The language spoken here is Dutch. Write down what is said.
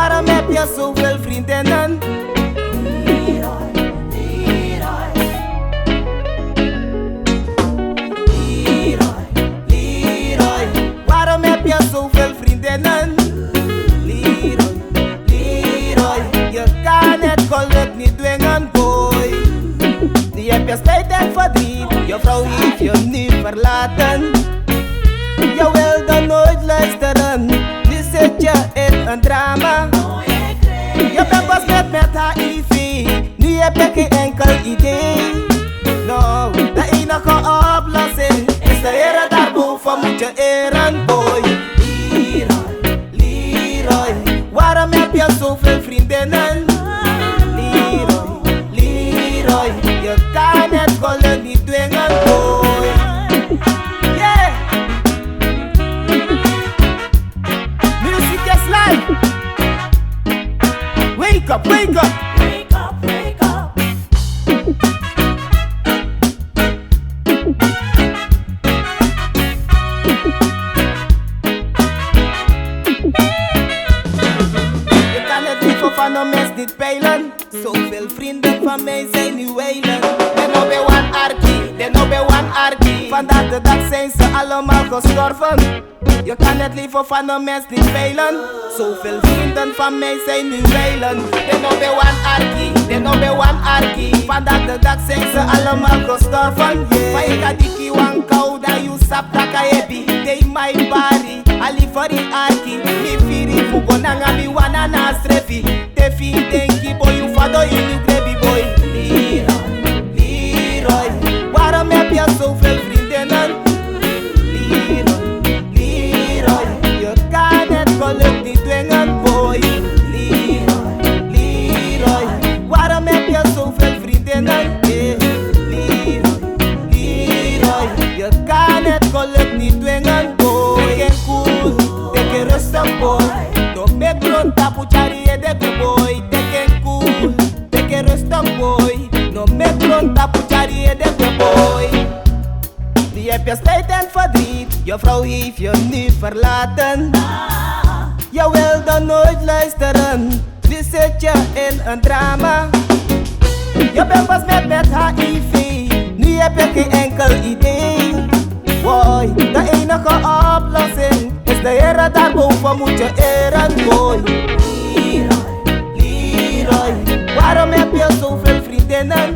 Waarom heb je zoveel vriendinnen? Leroy, waarom heb je zoveel vriendinnen? Leroy, je kan het geluk niet dwingen, boy. Nu heb je spijt en verdriet, je vrouw heeft je nu verlaten. Je wilde nooit luisteren, nu zit je in een drama. Je bent besmet met HIV, nu heb je geen enkel idee. Nou, de enige oplossing is de Heer daarboven moet je eren, boy. Leroy, waarom heb je zoveel vriendinnen? Leroy, je kan het geluk niet dwingen, boy. Yeah! Music is life. Wake up, wake up. Wake up, wake up. Je kan het liever van een mens niet peilen. Zoveel vrienden van mij zijn nu wijlen. Den op bij one arkie, den op bij one arkie. Vandaag de dag zijn ze allemaal gestorven. Je kan het liever van een mens niet peilen. Zoveel vrienden van mij zijn nu wijlen. Den op bij one arkie, den op bij one arkie. Vandaag de dag zijn ze allemaal gestorven. Van je gaat die kiwan kouda, you sap takayebi. Dey my bari, ali for the arkie. Mi firi fugo nanga mi wana na strefi. Tefi denki boy, you fado in you baby boy. Leroy, waarom heb je zoveel vriendinnen? Leroy, je kan het geluk niet dwingen, boy. Leroy, waarom heb je zoveel vriendinnen? Leroy, je kan het geluk niet dwingen, boy. Teken cool, teken rustig, boy. Don't make run tapu chari de boy. Teken cool, teken rustig, boy. No make run tapu chari de boy. Nu heb je spijt en verdriet, je vrouw heeft je nu verlaten. Je wilde nooit luisteren, nu zit je in een drama. Je bent besmet met HIV, nu heb je geen enkel idee. Boy, de enige oplossing is de Heer daarboven moet je eren, boy. Leroy, waarom heb je zoveel vriendinnen?